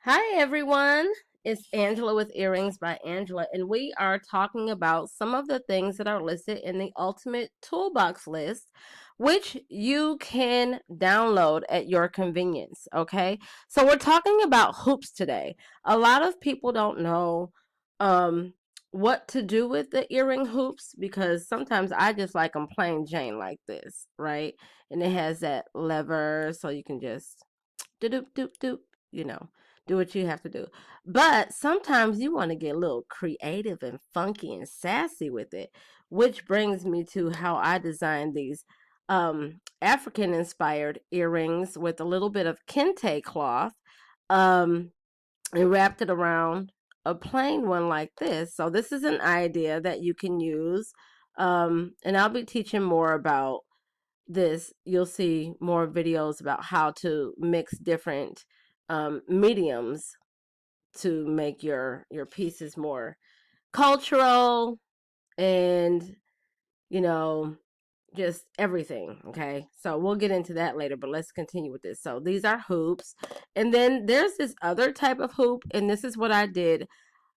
Hi everyone, it's Angela with Earrings by Angela, and we are talking about some of the things that are listed in the Ultimate Toolbox list, which you can download at your convenience. Okay, so we're talking about hoops today. A lot of people don't know um, what to do with the earring hoops because sometimes I just like them plain Jane like this, right? And it has that lever so you can just doop doop doop, you know, do what you have to do. But sometimes you want to get a little creative and funky and sassy with it, which brings me to how I designed these African inspired earrings with a little bit of kente cloth um, and wrapped it around a plain one like this. So this is an idea that you can use. And I'll be teaching more about this. You'll see more videos about how to mix different mediums to make your pieces more cultural and you know just everything. Okay, so we'll get into that later, but let's continue with this. So these are hoops, and then there's this other type of hoop, and this is what I did.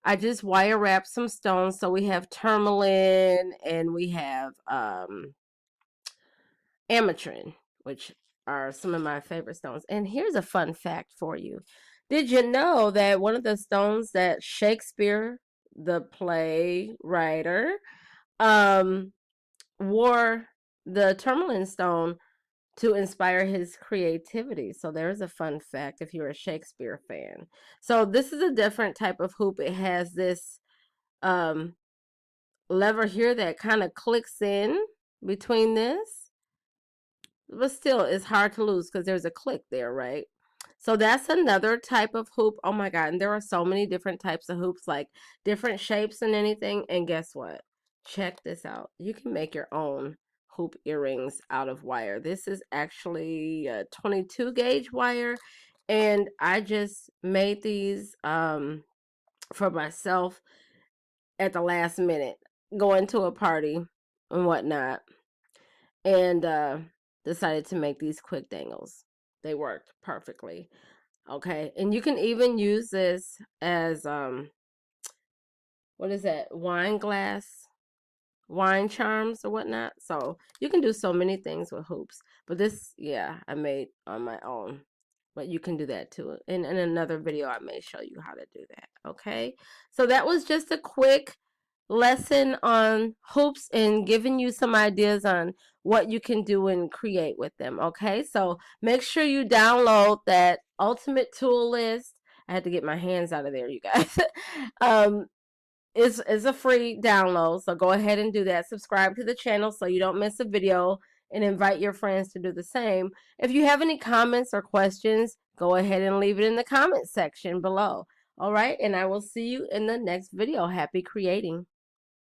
I just wire wrapped some stones. So we have tourmaline and we have ametrine, which are some of my favorite stones. And here's a fun fact for you. Did you know that one of the stones that Shakespeare, the play writer, um, wore the tourmaline stone to inspire his creativity? So there's a fun fact if you're a Shakespeare fan. So this is a different type of hoop. It has this um, lever here that kind of clicks in between this, but still it's hard to lose because there's a click there, right? So that's another type of hoop. Oh my god, and there are so many different types of hoops, like different shapes and anything. And guess what, check this out, you can make your own hoop earrings out of wire. This is actually a 22 gauge wire, and I just made these for myself at the last minute, going to a party and whatnot, and decided to make these quick dangles. They worked perfectly. Okay, and you can even use this as what is that, wine glass, wine charms or whatnot. So you can do so many things with hoops. But this, yeah, I made on my own. But you can do that too. In another video, I may show you how to do that. Okay, so that was just a quick lesson on hoops and giving you some ideas on what you can do and create with them. Okay, so make sure you download that ultimate tool list. I had to get my hands out of there, you guys. um is a free download, so go ahead and do that. Subscribe to the channel so you don't miss a video, and invite your friends to do the same. If you have any comments or questions, go ahead and leave it in the comment section below. All right, and I will see you in the next video. Happy creating.